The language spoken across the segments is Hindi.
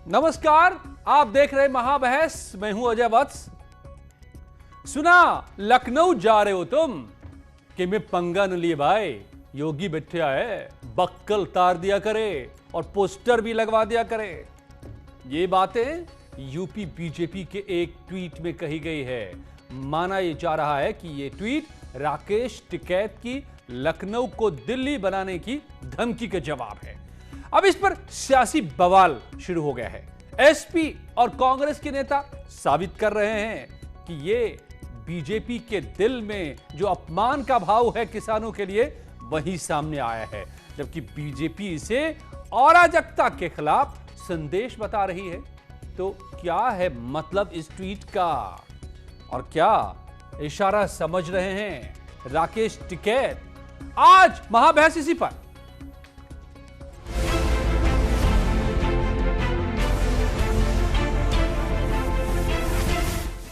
नमस्कार, आप देख रहे महाबहस। मैं हूं अजय वत्स। सुना लखनऊ जा रहे हो तुम कि मैं पंगा न लिए भाई, योगी बैठा है, बक्कल तार दिया करे और पोस्टर भी लगवा दिया करे। ये बातें यूपी बीजेपी के एक ट्वीट में कही गई है। माना यह जा रहा है कि यह ट्वीट राकेश टिकैत की लखनऊ को दिल्ली बनाने की धमकी का जवाब है। अब इस पर सियासी बवाल शुरू हो गया है। एसपी और कांग्रेस के नेता साबित कर रहे हैं कि यह बीजेपी के दिल में जो अपमान का भाव है किसानों के लिए, वही सामने आया है, जबकि बीजेपी इसे अराजकता के खिलाफ संदेश बता रही है। तो क्या है मतलब इस ट्वीट का, और क्या इशारा समझ रहे हैं राकेश टिकैत? आज महाबहस इसी पर।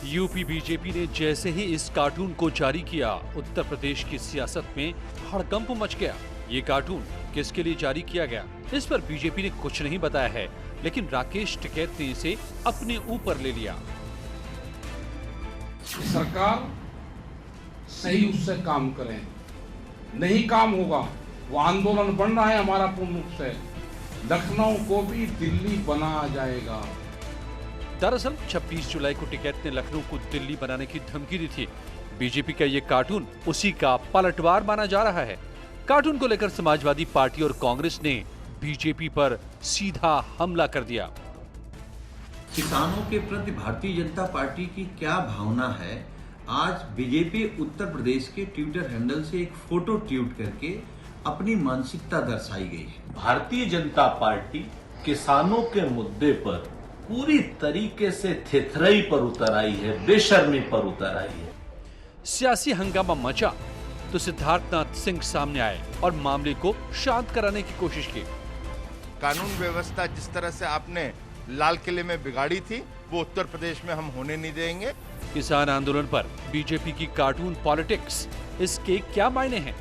यूपी बीजेपी ने जैसे ही इस कार्टून को जारी किया, उत्तर प्रदेश की सियासत में हड़कंप मच गया। ये कार्टून किसके लिए जारी किया गया, इस पर बीजेपी ने कुछ नहीं बताया है, लेकिन राकेश टिकैत ने इसे अपने ऊपर ले लिया। सरकार सही उससे काम करे, नहीं काम होगा, वो आंदोलन बन रहा है हमारा पूर्ण रूप से, लखनऊ को भी दिल्ली बनाया जाएगा। दरअसल 26 जुलाई को टिकैत ने लखनऊ को दिल्ली बनाने की धमकी दी थी। बीजेपी का ये कार्टून उसी का पलटवार माना जा रहा है। कार्टून को लेकर समाजवादी पार्टी और कांग्रेस ने बीजेपी पर सीधा हमला कर दिया। किसानों के प्रति भारतीय जनता पार्टी की क्या भावना है, आज बीजेपी उत्तर प्रदेश के ट्विटर हैंडल से एक फोटो ट्वीट करके अपनी मानसिकता दर्शाई गई है। भारतीय जनता पार्टी किसानों के मुद्दे पर पूरी तरीके से थेथराई पर उतर आई है, बेशर्मी पर उतर आई है। सियासी हंगामा मचा तो सिद्धार्थनाथ सिंह सामने आए और मामले को शांत कराने की कोशिश की। कानून व्यवस्था जिस तरह से आपने लाल किले में बिगाड़ी थी, वो उत्तर प्रदेश में हम होने नहीं देंगे। किसान आंदोलन पर बीजेपी की कार्टून पॉलिटिक्स, इसके क्या मायने हैं?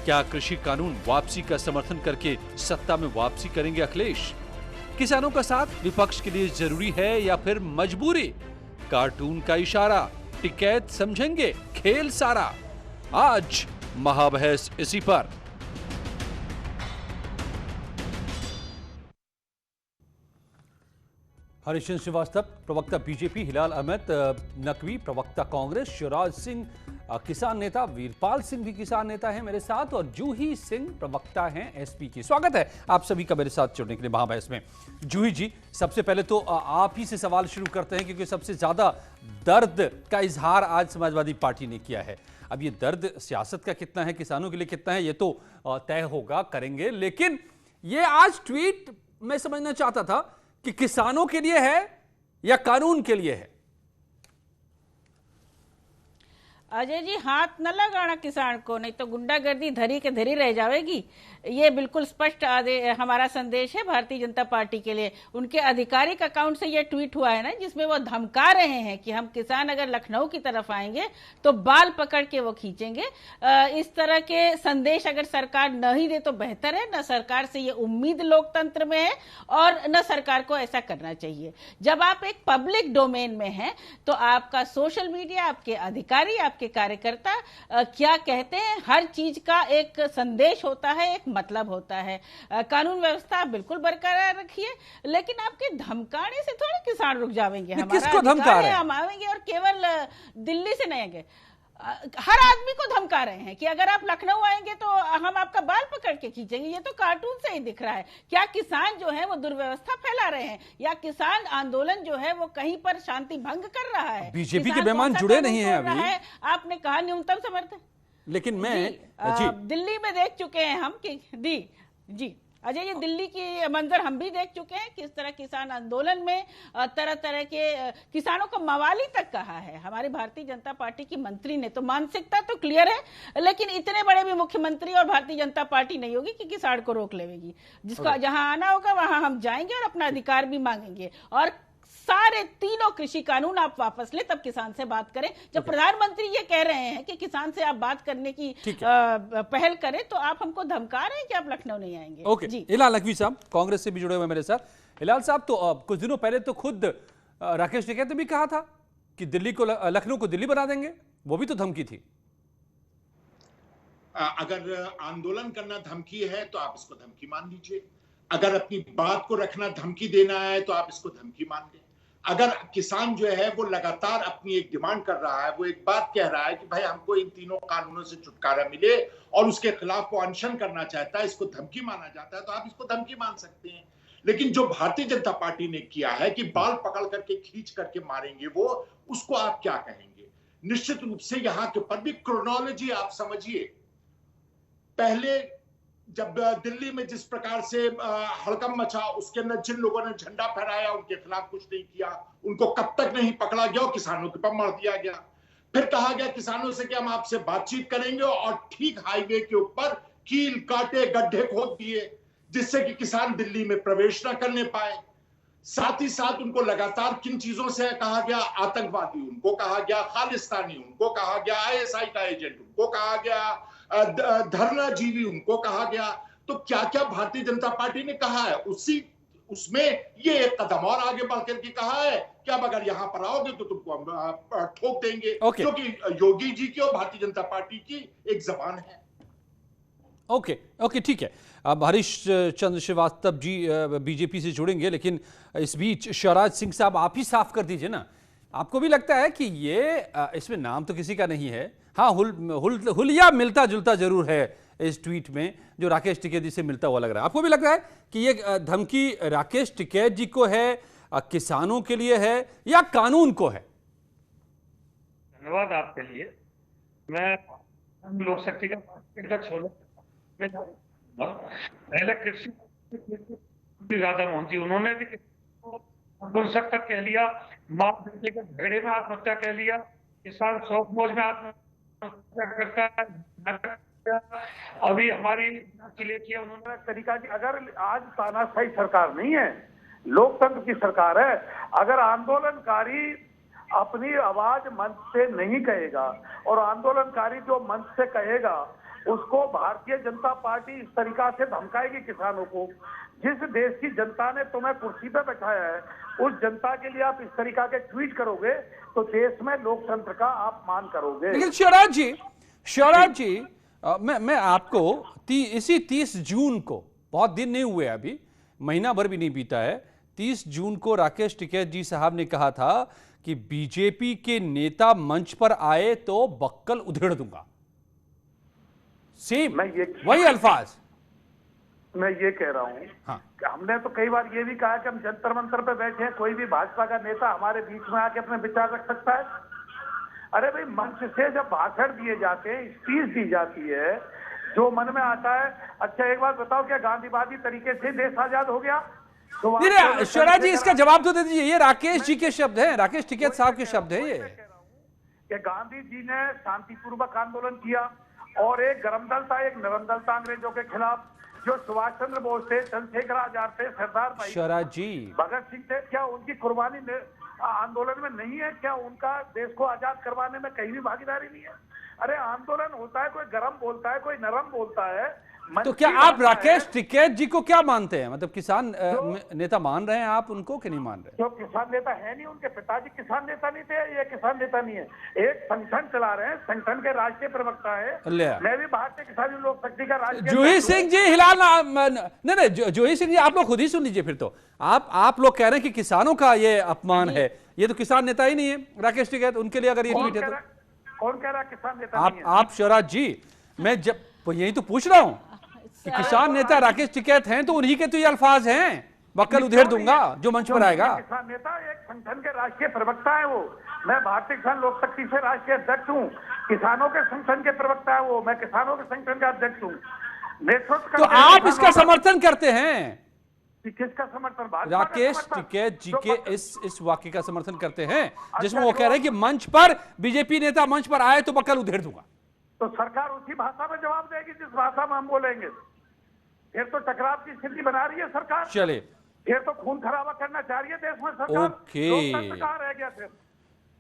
क्या कृषि कानून वापसी का समर्थन करके सत्ता में वापसी करेंगे अखिलेश? किसानों का साथ विपक्ष के लिए जरूरी है या फिर मजबूरी? कार्टून का इशारा, टिकैत समझेंगे खेल सारा। आज महाबहस इसी पर। हरीशचंद्र श्रीवास्तव प्रवक्ता बीजेपी, हिलाल अहमद नकवी प्रवक्ता कांग्रेस, शिवराज सिंह किसान नेता, वीरपाल सिंह भी किसान नेता हैं मेरे साथ, और जूही सिंह प्रवक्ता हैं एसपी की। स्वागत है आप सभी का मेरे साथ जुड़ने के लिए महाबहस में। जूही जी, सबसे पहले तो आप ही से सवाल शुरू करते हैं, क्योंकि सबसे ज्यादा दर्द का इजहार आज समाजवादी पार्टी ने किया है। अब ये दर्द सियासत का कितना है, किसानों के लिए कितना है, ये तो तय होगा, करेंगे, लेकिन ये आज ट्वीट मैं समझना चाहता था कि किसानों के लिए है या कानून के लिए है? अजय जी, हाथ न लगाना किसान को, नहीं तो गुंडागर्दी धरी के धरी रह जाएगी। ये बिल्कुल स्पष्ट हमारा संदेश है भारतीय जनता पार्टी के लिए। उनके आधिकारिक अकाउंट से ये ट्वीट हुआ है ना, जिसमें वो धमका रहे हैं कि हम किसान अगर लखनऊ की तरफ आएंगे तो बाल पकड़ के वो खींचेंगे। इस तरह के संदेश अगर सरकार नहीं दे तो बेहतर है। न सरकार से ये उम्मीद लोकतंत्र में है और न सरकार को ऐसा करना चाहिए। जब आप एक पब्लिक डोमेन में हैं तो आपका सोशल मीडिया, आपके अधिकारी, आपके कार्यकर्ता क्या कहते हैं, हर चीज का एक संदेश होता है, एक मतलब होता है। कानून व्यवस्था आप बिल्कुल बरकरार रखिए, लेकिन आपके धमकाने से थोड़े किसान रुक जाएंगे। किसको धमका रहे हैं? हम आएंगे और केवल दिल्ली से नहीं आएंगे, हर आदमी को धमका रहे हैं कि अगर आप लखनऊ आएंगे तो हम आपका बाल पकड़ के खींचेंगे। ये तो कार्टून से ही दिख रहा है। क्या किसान जो है वो दुर्व्यवस्था फैला रहे हैं, या किसान आंदोलन जो है वो कहीं पर शांति भंग कर रहा है? बीजेपी के बेईमान जुड़े नहीं हैं अभी। आपने कहा न्यूनतम समर्थन, लेकिन मैं जी, दिल्ली में देख चुके हैं हम कि जी अजय, ये दिल्ली की मंजर हम भी देख चुके हैं, किस तरह किसान आंदोलन में तरह तरह के किसानों को मवाली तक कहा है हमारी भारतीय जनता पार्टी की मंत्री ने। तो मानसिकता तो क्लियर है, लेकिन इतने बड़े भी मुख्यमंत्री और भारतीय जनता पार्टी नहीं होगी कि किसान को रोक लेगी। जिसका जहां आना होगा वहां हम जाएंगे और अपना अधिकार भी मांगेंगे, और सारे तीनों कृषि कानून आप वापस ले, तब किसान से बात करें। जब प्रधानमंत्री ये कह रहे हैं कि किसान से आप बात करने की पहल करें, तो आप हमको धमका रहे हैं कि आप लखनऊ नहीं आएंगे। ओके, हिलाल नकवी साहब कांग्रेस से भी जुड़े हुए मेरे साथ। हिलाल साहब, तो कुछ दिनों पहले तो खुद राकेश टिकैत ने भी कहा था कि दिल्ली को, लखनऊ को दिल्ली बना देंगे, वो भी तो धमकी थी। अगर आंदोलन करना धमकी है तो आप इसको धमकी मान लीजिए, अगर अपनी बात को रखना धमकी देना है तो आप इसको धमकी मान लें। अगर किसान जो है वो लगातार अपनी एक डिमांड कर रहा है, वो एक बात कह रहा है कि भाई हमको इन तीनों कानूनों से छुटकारा मिले और उसके खिलाफ वो अनशन करना चाहता है, इसको धमकी माना जाता है, तो आप इसको धमकी मान सकते हैं। लेकिन जो भारतीय जनता पार्टी ने किया है कि बाल पकड़ करके खींच करके मारेंगे वो, उसको आप क्या कहेंगे? निश्चित रूप से यहां के ऊपर भी क्रोनोलॉजी आप समझिए। पहले जब दिल्ली में जिस प्रकार से हड़कंप मचा, उसके अंदर जिन लोगों ने झंडा फहराया उनके खिलाफ कुछ नहीं किया, उनको कब तक नहीं पकड़ा गया और किसानों के ऊपर मार दिया गया। फिर कहा गया किसानों से कि हम आपसे बातचीत करेंगे, और ठीक हाईवे के ऊपर कील काटे, गड्ढे खोद दिए जिससे कि किसान दिल्ली में प्रवेश न करने पाए। साथ ही साथ उनको लगातार किन चीजों से कहा गया? आतंकवादी उनको कहा गया, खालिस्तानी उनको कहा गया, आईएसआई का एजेंट उनको कहा गया, धरना जीवी उनको कहा गया। तो क्या क्या भारतीय जनता पार्टी ने कहा है, उसमें ये एक कदम और आगे बढ़कर के कहा है कि अब अगर यहां पर आओगे तो तुमको हम ठोक देंगे, क्योंकि योगी जी की और भारतीय जनता पार्टी की एक जबान है। ओके, ठीक है। अब हरीश चंद्र श्रीवास्तव जी बीजेपी से जुड़ेंगे, लेकिन इस बीच शिवराज सिंह साहब आप ही साफ कर दीजिए ना, आपको भी लगता है कि ये इसमें नाम तो किसी का नहीं है? हाँ, हुलिया मिलता जुलता जरूर है इस ट्वीट में, जो राकेश टिकैत जी से मिलता हुआ लग रहा है। आपको भी लग रहा है कि ये धमकी राकेश टिकैत जी को है, किसानों के लिए है, या कानून को है? धन्यवाद आपके लिए। मैं लोक शक्ति का अध्यक्ष होने पहले कृषि राधा मोहन जी, उन्होंने भी सख्त कह लिया, मां बेटे के झगड़े में आत्महत्या कह लिया, किसान शौक मौज में आत्महत्या करता है। अभी हमारी किया उन्होंने तरीका कि अगर आज तानाशाही सरकार नहीं है, लोकतंत्र की सरकार है। अगर आंदोलनकारी अपनी आवाज मंच से नहीं कहेगा और आंदोलनकारी जो मंच से कहेगा उसको भारतीय जनता पार्टी इस तरीका से धमकाएगी किसानों को। जिस देश की जनता ने तुम्हें कुर्सी पे बैठाया है, उस जनता के लिए आप इस तरीका के ट्वीट करोगे तो देश में लोकतंत्र का अपमान करोगे। लेकिन शिवराज जी, मैं आपको इसी 30 जून को, बहुत दिन नहीं हुए, अभी महीना भर भी नहीं बीता है, 30 जून को राकेश टिकैत जी साहब ने कहा था कि बीजेपी के नेता मंच पर आए तो बक्कल उधेड़ दूंगा। सेम वही अल्फाज मैं ये कह रहा हूँ। हाँ। कि हमने तो कई बार ये भी कहा कि हम जंतर मंतर पे बैठे हैं, कोई भी भाजपा का नेता हमारे बीच में आके अपने विचार रख सकता है। अरे भाई, मंच से जब भाषण दिए जाते हैं, स्पीच दी जाती है, जो मन में आता है। अच्छा एक बात बताओ, क्या गांधीवादी तरीके से देश आजाद हो गया? तो शिवराज जी इसका जवाब तो दे दीजिए। ये राकेश जी के शब्द हैं, राकेश टिकैत साहब के शब्द हैं। ये कि गांधी जी ने शांतिपूर्वक आंदोलन किया और एक गरम दल था, एक नरम दल था अंग्रेजों के खिलाफ, जो सुभाष चंद्र बोस थे, चंद्रशेखर आजाद थे, सरदार भाई शिवराज जी, भगत सिंह थे। क्या उनकी कुर्बानी आंदोलन में नहीं है? क्या उनका देश को आजाद करवाने में कहीं भी भागीदारी नहीं है? अरे आंदोलन होता है, कोई गरम बोलता है, कोई नरम बोलता है। तो क्या आप राकेश टिकैत जी को क्या मानते हैं? मतलब किसान नेता मान रहे हैं आप उनको कि नहीं मान रहे? जो किसान नेता है नहीं, उनके पिताजी किसान नेता नहीं थे, ये किसान नेता नहीं है। एक संगठन चला रहे हैं, संगठन के राष्ट्रीय प्रवक्ता है। मैं भी भारतीय किसान लोक शक्ति का राष्ट्रीय। जूही सिंह जी हिलाल नहीं, जूही सिंह जी आप लोग खुद ही सुन लीजिए फिर तो। आप लोग कह रहे हैं कि किसानों का ये अपमान है, ये तो किसान नेता ही नहीं है राकेश टिकैत, उनके लिए अगर ये ट्वीट है तो कौन कह रहा है किसान नेता नहीं है? आप शिवराज जी, मैं जब यही तो पूछ रहा हूं कि किसान नेता राकेश टिकैत हैं तो उन्हीं के तो ये अल्फाज हैं, बक्कल उधेड़ दूंगा जो मंच पर आएगा। किसान नेता एक संगठन के राष्ट्रीय प्रवक्ता है वो। मैं भारतीय किसान लोक शक्ति से राष्ट्रीय अध्यक्ष हूँ, किसानों के संगठन के प्रवक्ता है वो, मैं किसानों के संगठन का अध्यक्ष हूँ। नेतृत्व तो आप इसका समर्थन करते हैं? किसका समर्थन? राकेश टिकैत जी के इस वाक्य का समर्थन करते हैं जिसमें वो कह रहे हैं कि मंच पर बीजेपी नेता मंच पर आए तो बक्कल उधेड़ दूंगा। तो सरकार उसी भाषा में जवाब देगी जिस भाषा में हम बोलेंगे। फिर तो टकराव की स्थिति बना रही है सरकार। चले, फिर तो खून खराबा करना चाह रही है देश में सरकार। ओके, कहाँ रह गया फिर?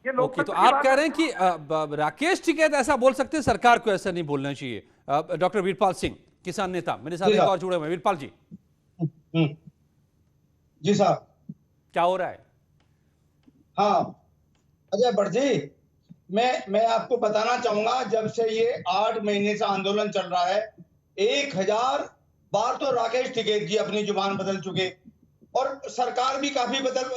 ये ओके, तो आप कह रहे हैं कि राकेश टिकैत ऐसा बोल सकते हैं, सरकार को ऐसा नहीं बोलना चाहिए। डॉक्टर वीरपाल सिंह, किसान नेता, मेरे साथ एक और जुड़े हुए हैं। वीरपाल जी, जी साहब। क्या हो रहा है? हाँ अजय भट्ट जी, मैं आपको बताना चाहूंगा, जब से ये 8 महीने से आंदोलन चल रहा है, 1000 बार तो राकेश टिकैत जी अपनी जुबान बदल चुके और सरकार भी काफी बदल।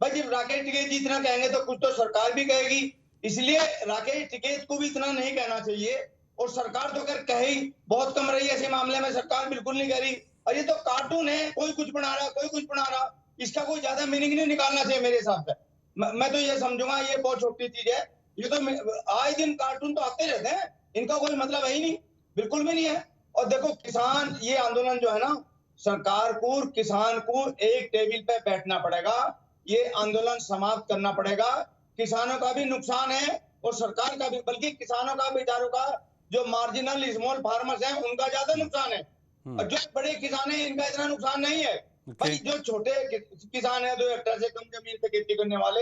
भाई जब राकेश टिकैत जी इतना कहेंगे तो कुछ तो सरकार भी कहेगी, इसलिए राकेश टिकैत को भी इतना नहीं कहना चाहिए। और सरकार तो अगर कहे ही बहुत कम रही है ऐसे मामले में, सरकार बिल्कुल नहीं कह रही। और ये तो कार्टून है, कोई कुछ बना रहा, कोई कुछ बना रहा, इसका कोई ज्यादा मीनिंग नहीं निकालना चाहिए मेरे हिसाब से। मैं तो ये समझूंगा ये बहुत छोटी चीज है। ये तो आए दिन कार्टून तो आते रहते हैं, इनका कोई मतलब है ही नहीं, बिल्कुल भी नहीं है। और देखो किसान, ये आंदोलन जो है ना, सरकार को, किसान को एक टेबल पे बैठना पड़ेगा, ये आंदोलन समाप्त करना पड़ेगा। किसानों का भी नुकसान है और सरकार का भी, बल्कि किसानों का, बेचारों का, जो मार्जिनल स्मॉल फार्मर्स हैं उनका ज्यादा नुकसान है। और जो बड़े किसान हैं इनका इतना नुकसान नहीं है। भाई जो छोटे किसान है, 2 हेक्टेयर से कम जमीन पे खेती करने वाले,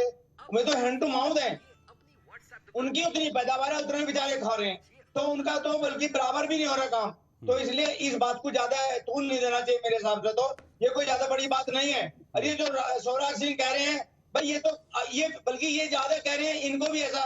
वे तो हैंड टू माउथ है, उनकी उतनी पैदावार है, उतने बेचारे खा रहे हैं, तो उनका तो बल्कि बराबर भी नहीं हो रहा काम। तो इसलिए इस बात को ज्यादा तूल नहीं देना चाहिए मेरे हिसाब से। तो ये कोई ज्यादा बड़ी बात नहीं है। और ये जो स्वराज सिंह कह रहे हैं भाई, ये बल्कि ये ज्यादा कह रहे हैं, इनको भी ऐसा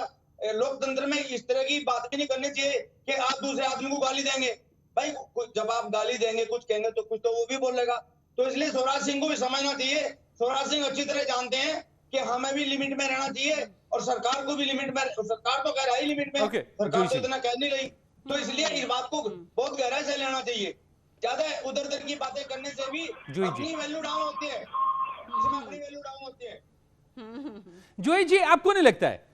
लोकतंत्र में इस तरह की बात भी नहीं करनी चाहिए कि आप दूसरे आदमी को गाली देंगे। भाई जब आप गाली देंगे, कुछ कहेंगे तो कुछ तो वो भी बोलेगा। तो इसलिए स्वराज सिंह को भी समझना चाहिए। स्वराज सिंह अच्छी तरह जानते हैं कि हमें भी लिमिट में रहना चाहिए और सरकार को भी लिमिट में। सरकार तो कह रहा है लिमिट में, सरकार तो इतना कह नहीं रही। तो इसलिए इस बात को बहुत गहराई से लेना चाहिए। ज्यादा उधर उधर की बातें करने से भी अपनी वैल्यू डाउन होती है, इसमें अपनी वैल्यू डाउन होती है। जोई जी, आपको नहीं लगता है,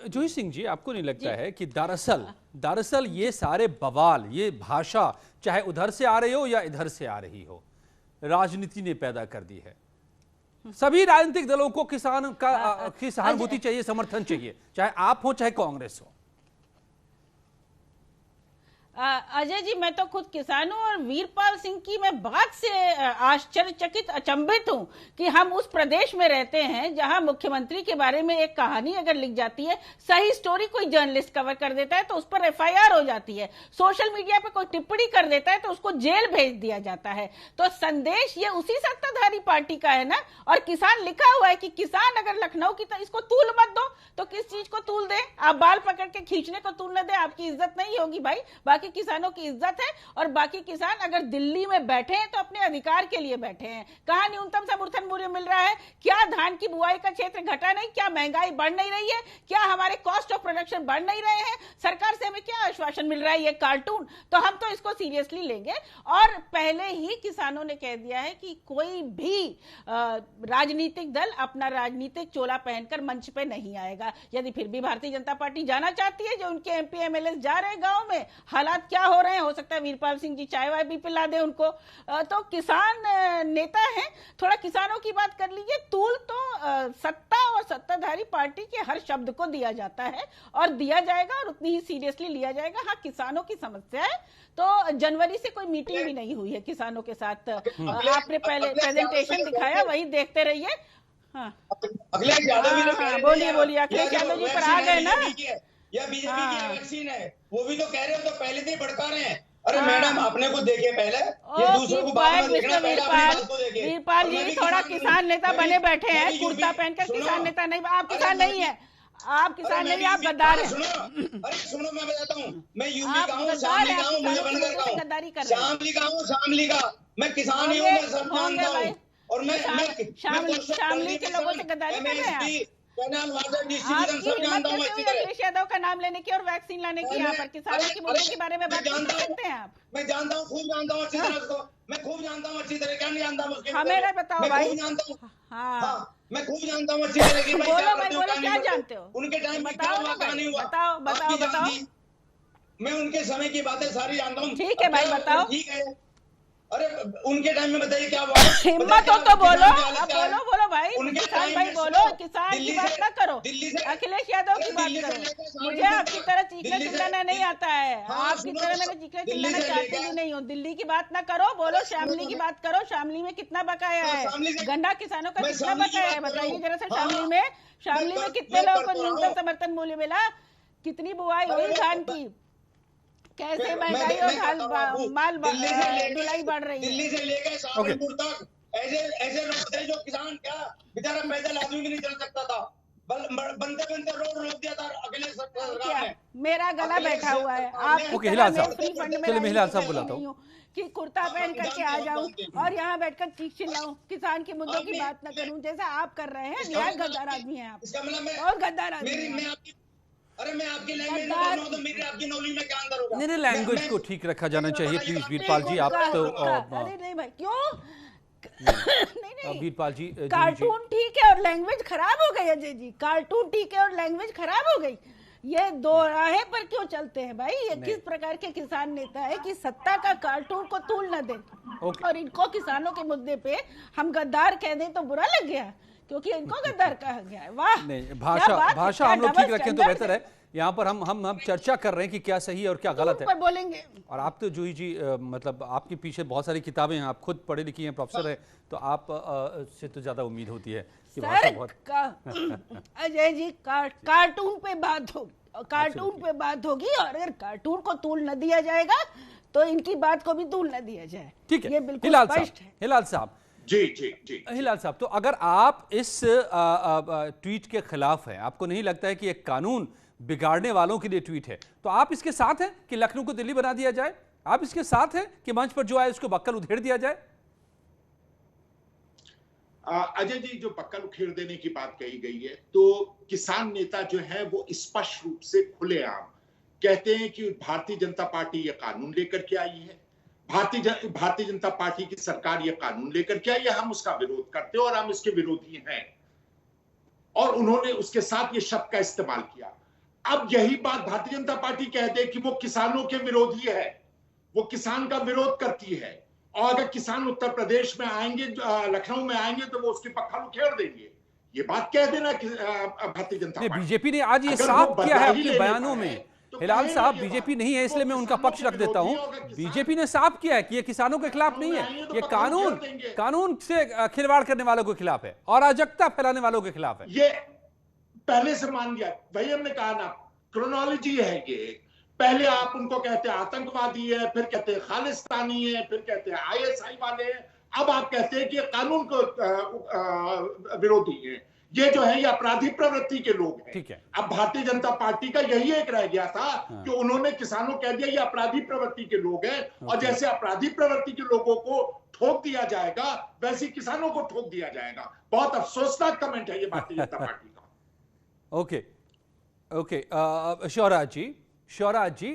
जोई सिंह जी, आपको नहीं लगता है कि दरअसल ये सारे बवाल, ये भाषा, चाहे उधर से आ रही हो या इधर से आ रही हो, राजनीति ने पैदा कर दी है? सभी राजनीतिक दलों को किसान की सहानुभूति चाहिए, समर्थन चाहिए, चाहे आप हो चाहे कांग्रेस हो। अजय जी, मैं तो खुद किसान हूं और वीरपाल सिंह की मैं बात से आश्चर्यचकित, अचंभित हूं कि हम उस प्रदेश में रहते हैं जहां मुख्यमंत्री के बारे में एक कहानी अगर लिख जाती है, सही स्टोरी कोई जर्नलिस्ट कवर कर देता है तो उस पर एफआईआर हो जाती है, सोशल मीडिया पे कोई टिप्पणी कर देता है तो उसको जेल भेज दिया जाता है। तो संदेश ये उसी सत्ताधारी पार्टी का है ना। और किसान लिखा हुआ है कि किसान अगर लखनऊ की, तो इसको तूल मत दो, तो किस चीज को तूल दे? आप बाल पकड़ के खींचने को तूल न दे, आपकी इज्जत नहीं होगी भाई। बाकी किसानों की इज्जत है और बाकी किसान अगर दिल्ली में बैठे हैं तो अपने अधिकार के लिए बैठे हैं। कहां न्यूनतम समर्थन मूल्य मिल रहा है? क्या धान की बुआई का क्षेत्र घटा नहीं? क्या महंगाई बढ़ नहीं रही है? क्या हमारे कॉस्ट ऑफ प्रोडक्शन बढ़ नहीं रहे हैं? सरकार से हमें क्या आश्वासन मिल रहा है? ये कार्टून, तो हम तो इसको सीरियसली लेंगे। और पहले ही किसानों ने कह दिया है कि कोई भी राजनीतिक दल अपना राजनीतिक चोला पहनकर मंच पे नहीं आएगा। यदि फिर भी भारतीय जनता पार्टी जाना चाहती है, जो उनके एमपी एमएलए जा रहे हैं गांव में, हालात क्या हो रहे हैं, हो सकता है वीरपाल सिंह जी चाय वाय भी पिला दे उनको। तो किसान नेता हैं, थोड़ा किसानों की बात कर लीजिए। तूल तो सत्ता और सत्ताधारी पार्टी के हर शब्द को दिया जाता है और दिया जाएगा और उतनी ही सीरियसली लिया जाएगा। हाँ, किसानों की समस्या है तो जनवरी से कोई मीटिंग भी नहीं हुई है किसानों के साथ। आपने पहले प्रेजेंटेशन दिखाया, वही देखते रहिए। हाँ, अखिलेश यादव भी तो कह रहे थे, बोलिए अखिलेश यादव जी पर आ गए ना। या बीजेपी की वैक्सीन है, वो भी तो कह रहे हो, तो पहले से भड़का रहे हैं। अरे मैडम, अपने को देखिए पहले, ये दूसरों को बाद में देखना, पहले अपनी बात को देखिए। वीरपाल जी थोड़ा किसान नेता बने बैठे हैं, कुर्ता पहनकर। किसान नेता नहीं, आप किसान नहीं है, आप किसान नहीं, आप गद्दार हैं। अरे सुनो, मैं बताता हूँ, मैं यूपी का हूँ, शामली का हूँ, मुजफ्फरनगर का हूँ, शामली का हूँ, शामली का। मैं किसान ही हूँ, मैं सब जानता हूँ। और मैं शामली के लोगों से गद्दारी कर रहे हैं। अखिलेश यादव का नाम लेने की और वैक्सीन लाने की, यहाँ पर किसानों की मुद्दे के बारे में बात करते हैं आप। मैं जानता हूँ, खूब जानता हूँ अच्छी तरह उसको, मैं खूब जानता हूँ अच्छी तरह। क्या नहीं जानता हूँ उसके? हमें नहीं बताओ भाई। हाँ, मैं खूब जानता हूँ अच्छी तरह की। बोलो भाई, बोलो क्या जानते हो? उनके टाइम बताओ। मैं उनके समय की बातें सारी जानता हूँ। ठीक है भाई, बताओ। ठीक है, अरे उनके टाइम में बताइए क्या हुआ? हिम्मत हो तो बोलो, बोलो भाई। किसान भाई बोलो, किसान की बात ना करो, अखिलेश यादव की बात करो। मुझे आपकी तरह चीखने चिल्लाना नहीं आता है, आपकी तरह मैंने चीखने चिल्लाना चाहती भी नहीं हूँ। दिल्ली की बात ना करो, बोलो शामली की बात करो। शामली में कितना बकाया है? गन्ना किसानों का कितना बकाया है बताइए जरा सा। शामली में कितने लोगों को न्यूनतम समर्थन मूल्य मिला? कितनी बुआई हुई धान की? कैसे महंगाई और माल ढुलाई बढ़ रही है? दिल्ली से लेकर सहारनपुर तक ऐसे ऐसे लोग थे जो किसान क्या बेचारा पैदल आदमी भी नहीं चल सकता था, बनते बनते रोड रोक दिया था अगले सरकार ने। मेरा गला बैठा हुआ है, आप ओके, हिलाल साहब, फ्री फंड में चलिए मैं हिलाल साहब राजनीति बुलाता नहीं हूँ। हूँ कि कुर्ता पहन करके आ जाऊं और यहाँ बैठकर चीख चिल्लाऊं, किसान के मुद्दों की बात न करूं जैसा आप कर रहे हैं। निहायत गद्दार आदमी हैं आप, इसका मतलब और गद्दार आदमी हैं। मैं आपकी लैंग्वेज में बोल रहा हूं तो मेरी आपकी नॉलेज में क्या अंतर होगा? नहीं, लैंग्वेज को ठीक रखा जाना चाहिए प्लीज वीरपाल जी। आप तो अरे नहीं भाई, क्यों? नहीं वीरपाल जी, कार्टून ठीक है और लैंग्वेज खराब हो गई। अजय जी, कार्टून ठीक है और लैंग्वेज खराब हो गई। ये दो राहे पर क्यों चलते हैं भाई? ये किस प्रकार के किसान नेता है कि सत्ता का कार्टून को तूल न दे और इनको किसानों के मुद्दे पे हम गद्दार कह दें तो बुरा लग गया, क्योंकि इनको गद्दार कहा गया है। वाह, नहीं, भाषा हम लोग ठीक रखें तो बेहतर है। यहाँ पर हम चर्चा कर रहे हैं कि क्या सही है और क्या गलत है। पर बोलेंगे। और आप तो जूही जी मतलब आपके पीछे बहुत सारी किताबें हैं, आप खुद पढ़े लिखी हैं, प्रोफेसर है, तो आप से तो ज्यादा उम्मीद होती है कि भाषा बहुत अजय जी कार्टून पे बात होगी, कार्टून पे बात होगी, और अगर कार्टून को तूल न दिया जाएगा तो इनकी बात को भी तूल न दिया जाए। ठीक है, ये बिल्कुल स्पष्ट है। हिलाल साहब, जी जी जी, हिलाल साहब, तो अगर आप इस ट्वीट के खिलाफ हैं, आपको नहीं लगता है कि एक कानून बिगाड़ने वालों के लिए ट्वीट है, तो आप इसके साथ हैं कि लखनऊ को दिल्ली बना दिया जाए? आप इसके साथ हैं कि मंच पर जो आए उसको बक्कल उधेड़ दिया जाए? अजय जी, जो बक्कल उखेड़ देने की बात कही गई है, तो किसान नेता जो है वो स्पष्ट रूप से खुलेआम कहते हैं कि भारतीय जनता पार्टी ये कानून लेकर के आई है, भारतीय जनता पार्टी की सरकार ये कानून लेकर के आई है, हम उसका विरोध करते हैं और हम इसके विरोधी हैं। और उन्होंने उसके साथ ये शब्द का इस्तेमाल किया। अब यही बात भारतीय जनता पार्टी कह दे कि वो किसानों के विरोधी है, वो किसान का विरोध करती है, और अगर किसान उत्तर प्रदेश में आएंगे, लखनऊ में आएंगे, तो वो उसकी बक्कल उखेड़ देंगे। ये बात कह देना भारतीय जनता पार्टी। बीजेपी ने आज ये साफ किया है अपने बयानों में। हिलाल साहब, बीजेपी नहीं है इसलिए मैं उनका पक्ष रख देता हूं। बीजेपी ने साफ किया है कि ये किसानों के खिलाफ नहीं है, ये कानून से खिलवाड़ करने वालों के खिलाफ है, अराजकता फैलाने वालों के खिलाफ है। ये पहले से मान लिया, वही हमने कहा ना, क्रोनोलॉजी है ये। पहले आप उनको कहते हैं आतंकवादी है, फिर कहते हैं खालिस्तानी है, फिर कहते हैं आईएसआई वाले हैं, अब आप कहते हैं कि कानून को विरोधी है। ये जो है ये अपराधी प्रवृत्ति के लोग हैं। ठीक है। अब भारतीय जनता पार्टी का यही एक रह गया था कि उन्होंने किसानों कह दिया ये अपराधी प्रवृत्ति के लोग हैं, और जैसे अपराधी प्रवृत्ति के लोगों को ठोक दिया जाएगा वैसे किसानों को ठोक दिया जाएगा। बहुत अफसोसनाक कमेंट है ये भारतीय जनता पार्टी का। ओके ओके, शौराज जी,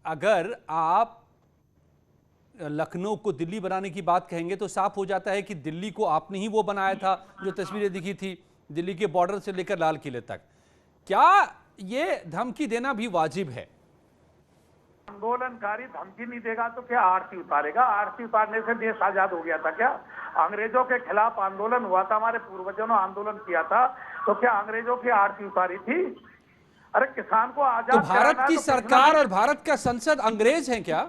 अगर आप लखनऊ को दिल्ली बनाने की बात कहेंगे तो साफ हो जाता है कि दिल्ली को आपने ही वो बनाया था जो तस्वीरें दिखी थी दिल्ली के बॉर्डर से लेकर लाल किले तक। क्या ये धमकी देना भी वाजिब है? आंदोलनकारी धमकी नहीं देगा तो क्या आरती उतारेगा? आरती उतारने से देश आजाद हो गया था क्या? अंग्रेजों के खिलाफ आंदोलन हुआ था, हमारे पूर्वजों ने आंदोलन किया था, तो क्या अंग्रेजों की आरती उतारी थी? अरे किसान को आजाद, तो भारत की सरकार और भारत का संसद अंग्रेज हैं क्या?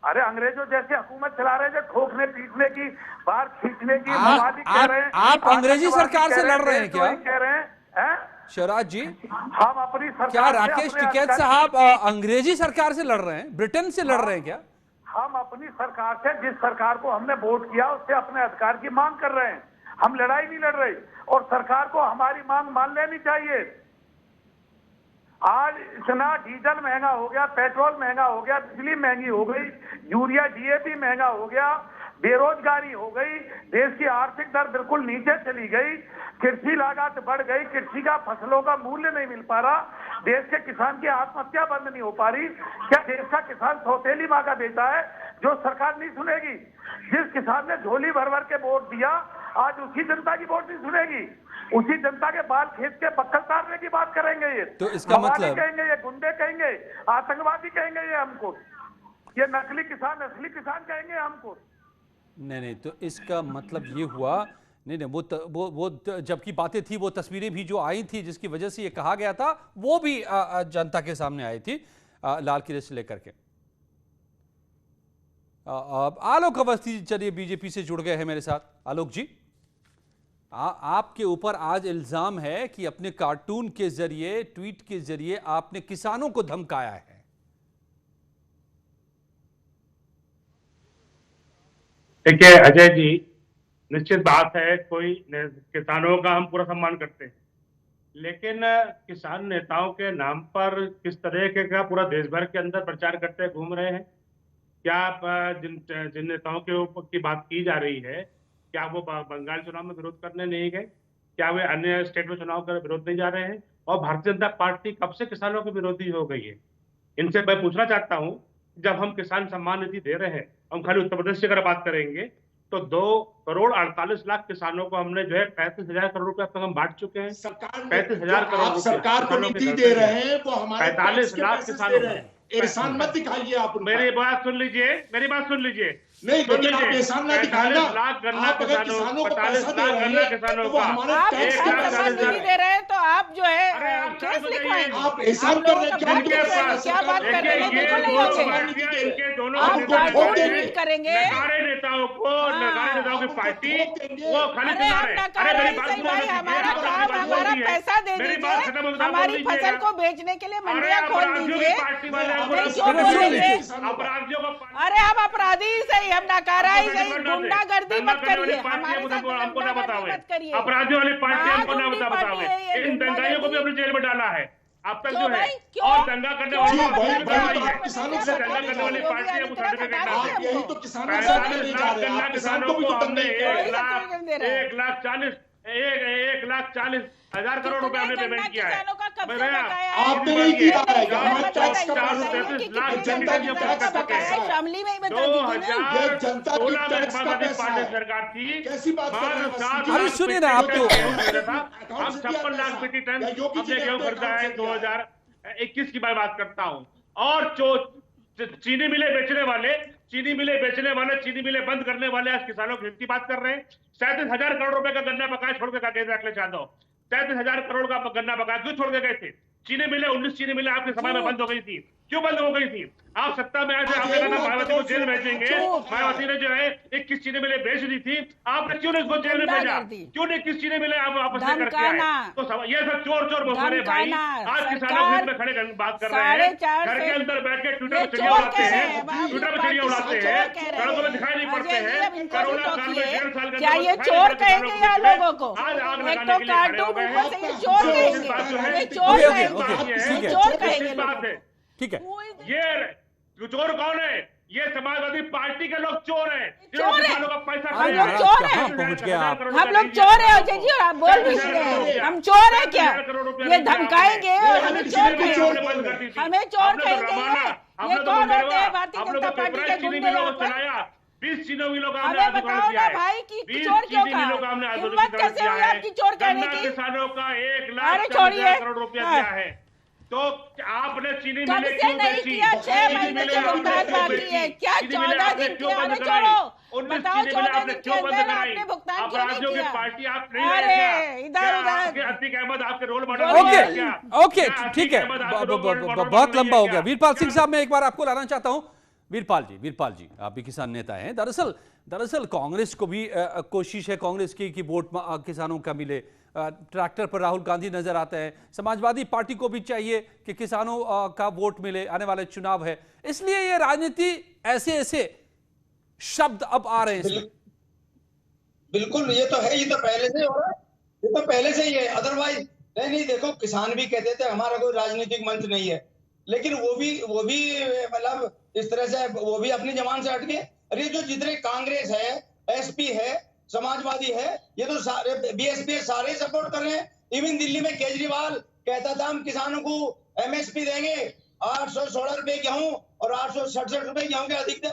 अरे अंग्रेजों जैसे हुकूमत चला रहे थे, ठोकने पीटने की, बाहर खींचने की, मवाली कह रहे हैं। आप अंग्रेजी सरकार से लड़ रहे हैं क्या? कह रहे हैं शौराज जी, हम अपनी सरकार, क्या राकेश टिकैत साहब अंग्रेजी सरकार से लड़ रहे हैं, ब्रिटेन से लड़ रहे हैं क्या? हम अपनी सरकार से, जिस सरकार को हमने वोट किया उससे अपने अधिकार की मांग कर रहे हैं। हम लड़ाई नहीं लड़ रहे, और सरकार को हमारी मांग मान लेनी चाहिए। आज इतना डीजल महंगा हो गया, पेट्रोल महंगा हो गया, बिजली महंगी हो गई, यूरिया डीएपी महंगा हो गया, बेरोजगारी हो गई, देश की आर्थिक दर बिल्कुल नीचे चली गई, कृषि लागत बढ़ गई, कृषि का फसलों का मूल्य नहीं मिल पा रहा, देश के किसान की आत्महत्या बंद नहीं हो पा रही। क्या देश का किसान सौतेली माँ का बेटा है जो सरकार नहीं सुनेगी? जिस किसान ने झोली भर भर के वोट दिया, आज उसी जनता की वोट नहीं सुनेगी, उसी जनता के बाल खींच के बक्कल तारने की बात करेंगे। ये तो इसका मतलब कहेंगे, ये गुंडे कहेंगे, आतंकवादी कहेंगे ये हमको, ये नकली किसान असली किसान कहेंगे हमको। नहीं, तो इसका मतलब ये हुआ नहीं, वो जबकि बातें थी, वो तस्वीरें भी जो आई थी जिसकी वजह से ये कहा गया था, वो भी जनता के सामने आई थी लाल किले से लेकर के। आलोक अवस्थी चलिए बीजेपी से जुड़ गए हैं मेरे साथ। आलोक जी, आपके ऊपर आज इल्जाम है कि अपने कार्टून के जरिए, ट्वीट के जरिए आपने किसानों को धमकाया है। देखिए अजय जी, निश्चित बात है, कोई किसानों का हम पूरा सम्मान करते हैं, लेकिन किसान नेताओं के नाम पर किस तरह के का पूरा देश भर के अंदर प्रचार करते घूम रहे हैं। क्या आप जिन नेताओं के ऊपर की बात की जा रही है, क्या वो बंगाल चुनाव में विरोध करने नहीं गए? क्या वे अन्य स्टेट में चुनाव कर विरोध नहीं जा रहे हैं? और भारतीय जनता पार्टी कब से किसानों की विरोधी हो गई है? इनसे मैं पूछना चाहता हूं, जब हम किसान सम्मान निधि दे रहे हैं, हम खाली उत्तर प्रदेश की अगर बात करेंगे तो 2,48,00,000 किसानों को हमने जो है 35,000 करोड़ रुपए अब तक हम बांट चुके हैं। सरकार 35,000 करोड़ आप सरकार को निधि दे रहे हैं वो हमारे 45 लाख किसानों को। एहसान मत दिखाइए आप उन पर। मेरी बात सुन लीजिए। नहीं, लेकिन आप एहसान ना दिखाएगा। 45 लाख गन्ना आप अगर किसानों को पैसा दे रहे हैं किसानों तो वो का हमारे आप टैक्स एहसान के पैसे सम्मान दे रहे निधि हैं। दे रहे हैं तो आप जो है अरे आप केस क्या लिखवाएंगे। आप एहसान कर रहे हैं, क्या क्या बात कर रहे हैं? बिल्कुल नहीं होंगे। इनके दोनों आप नेता कानून जो है, रीड करेंगे। नकारे नेताओं को, नकारे नेताओं की पार्टी वो खाली अरे चुना हम रहे। नकार रहे हैं, सही भाई, हमारा काम, हमारा पैसा दे दीजिए, हमारी फसल को बेचने के लिए मंडियां खोल दीजिए। नहीं, क्यों बोलेंगे? अपराधियों को अरे हम अपराधी ही सही, हम नकारा ही सही, गुंडागर्दी मत करिए, हमारे साथ हमको ना गुंडागर्दी बताओ, मत करिए। अपराधियों वाली पार्टी हमको ना महागुंडी पार्टी बताओ। है ये, इन दंगाइयों को भी अपनी जेल में डाला है अब तक क्यों जो है, भाई? क्यों? और दंगा करने क्यों? वालों को भाई, जेल में भाई, डाला तो है। आप किसानों इससे से दंगा करने वाली पार्टी है, वो सर्टिफिकेट आप डालते यही हैं। तो किसानों से नहीं 45 जा लाख रहे हैं। गन्ना आप किसान किसानों को भी को तो हमने तंग नहीं कर रहे। 1,40,000 करोड़ रुपए हमने पेमेंट किया है। किसानों का कब से भैया, बकाया है? आपने नहीं किया है, ये हमारे टैक्स का बताइए, पैसा है। कि लाख कितने जनता की जनता टैक्स का का बकाया पैसा है? है। शामली में ही बता दीजिए ना। 2016 में टैक्स का समाजवादी पैसा पार्टी है। सरकार थी। कैसी बात कर रहे हैं? मात्र 7 अरे लाख सुनिए ना, आप तो- हम 56 लाख मीट्रिक टन या योगी जी हमने ने गेहूं अपने खरीदा है। अकाउंट से दिया है। 2021 की मैं बात करता हूं। और जो चीनी मिले बेचने वाले, चीनी मिले बंद करने वाले आज किसानों की हित की बात कर रहे हैं। 37,000 करोड़ रुपए का गन्ना बकाया छोड़ के कागज रख ले चाहता हूं। 37,000 करोड़ का गन्ना बकाया क्यों छोड़ के गए थे? चीनी मिले 19 चीनी मिले आपके समय में बंद हो गई थी। क्यों बंद हो गई थी? आप सत्ता में आए थे, आपने कहा मायावती को जेल भेजेंगे। मायावती ने जो है 21 चीनी मिले बेच दी थी। आपने क्यों नहीं उसको जेल में भेजा? क्यों नहीं 21 चीनी मिले आप वापस लेकर के आए? तो ये सब चोर बसरे भाई आज किसानों के हित में खड़े बात कर रहे हैं। घर के अंदर बैठ के ट्विटर पर चिड़िया उड़ाते हैं, सड़कों में दिखाई नहीं पड़ते हैं। कोरोना काल में 1.5 साल के क्या अंदर ये चोर कहेंगे या लोगों को? आज आग एक लगाने तो के लिए खड़े हो कार्टून गए ऊपर से हैं। ये चोर जो कहेंगे, बात जो है, ये चोर ओके, कहेंगे, ओके, ठीक है। ये चोर कहेंगे बात लोगों है। को। ठीक है, ये चोर कौन है? ये समाजवादी पार्टी के लोग चोर हैं, चोर है। किसानों का पैसा अरे खाया। महाराज, चोर है। कहाँ पहुंच गए आप? हम लोग चोर है अजय जी, और आप बोल भी रहे हैं हम चोर है क्या? ये धमकाएंगे और हमें चोर कहेंगे, हमें चोर कहेंगे। ये कौन होते हैं भारतीय जनता पार्टी के गुंडे यहाँ पर? 20 चीनों मिलों का हमने हमें आंदोलन बताओ किया ना है। भाई कि 20 चोर क्यों चीनी मिलों का हमने कहा? आंदोलन हिम्मत कैसे किया हुई है। आपकी चोर कहने गन्ना की? किसानों का अरे 1,40,000 छोड़िए। करोड़ रुपया हाँ। दिया है। तो आपने चीनी कब मिले से क्यों नहीं बेची? किया? 6 चीनी महीने मिले से आपने भुगतान क्यों बाकी बेची? है। क्या चीनी मिले 14 आपने दिन क्यों किया? बंद अरे कराई? छोड़ो, 19 बताओ चीनी मिले 14 आपने दिन के क्यों बंद अंदर कराई? आपने भुगतान क्यों नहीं अपराधियों की किया? पार्टी आप नहीं अरे, है इधर क्या? उधर। आपके अतीक अहमद आपके रोल मॉडल ओके नहीं है क्या? ओके, क्या ठीक है, अतीक अहमद आपके रोल मॉडल बहुत नहीं लंबा है हो गया। क्या? वीरपाल सिंह साहब, मैं एक बार आपको लाना चाहता हूं। वीरपाल जी, आप भी किसान नेता हैं। दरअसल कांग्रेस को भी कोशिश है कांग्रेस की कि वोट किसानों का मिले। ट्रैक्टर पर राहुल गांधी नजर आते हैं। समाजवादी पार्टी को भी चाहिए कि किसानों का वोट मिले, आने वाले चुनाव है, इसलिए ये राजनीति ऐसे शब्द अब आ रहे हैं इसमें। बिल्कुल, ये तो है, ये तो पहले से हो रहा है, ये तो पहले से ही है। अदरवाइज नहीं, देखो किसान भी कहते थे हमारा कोई राजनीतिक मंच नहीं है, लेकिन वो भी मतलब इस तरह से वो भी अपनी जबान से हट गए। अरे जो जितने कांग्रेस है, एसपी है, समाजवादी है, ये तो सारे बीएसपी है, सारे सपोर्ट कर रहे हैं। इवन दिल्ली में केजरीवाल कहता था हम किसानों को एमएसपी देंगे, 816 रुपए गेहूं और 867 रुपए गेहूं के अधिक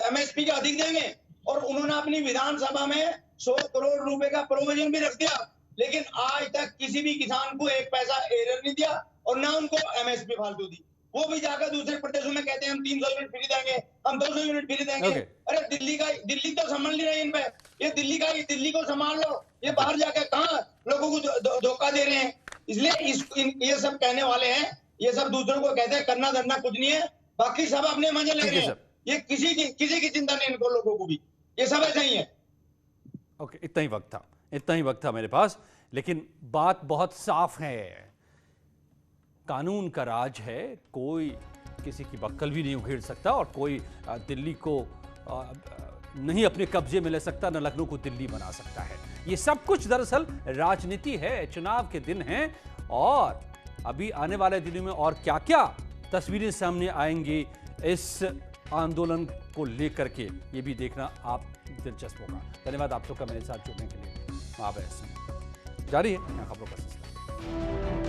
एमएसपी के अधिक देंगे, और उन्होंने अपनी विधानसभा में 100 करोड़ रुपए का प्रोविजन भी रख दिया, लेकिन आज तक किसी भी किसान को एक पैसा एरर नहीं दिया और ना उनको एमएसपी फालतू दी। वो भी जाकर दूसरे प्रदेशों में कहते हैं हम 300 यूनिट फ्री देंगे, हम 200 यूनिट फ्री देंगे। अरे दिल्ली तो संभाल नहीं रहे इन पे, ये दिल्ली को संभाल लो, ये बाहर जाकर कहाँ लोगों को धोखा दे रहे हैं। इसलिए ये सब कहने वाले हैं, ये सब दूसरों को कहते हैं, करना धरना कुछ नहीं है, बाकी सब अपने मजे लगे हैं। ये किसी की चिंता नहीं इनको, लोगों को भी, ये सब ऐसा ही है। ओके, इतना ही वक्त था मेरे पास, लेकिन बात बहुत साफ है, कानून का राज है, कोई किसी की बक्कल भी नहीं उखेड़ सकता और कोई दिल्ली को नहीं अपने कब्जे में ले सकता, न लखनऊ को दिल्ली बना सकता है। ये सब कुछ दरअसल राजनीति है, चुनाव के दिन हैं और अभी आने वाले दिनों में और क्या क्या तस्वीरें सामने आएंगी इस आंदोलन को लेकर के, ये भी देखना आप दिलचस्प होगा। धन्यवाद आप लोग का मेरे साथ जुड़ने के लिए। महाबहस जारी है, यहाँ खबरों का सिलसिला।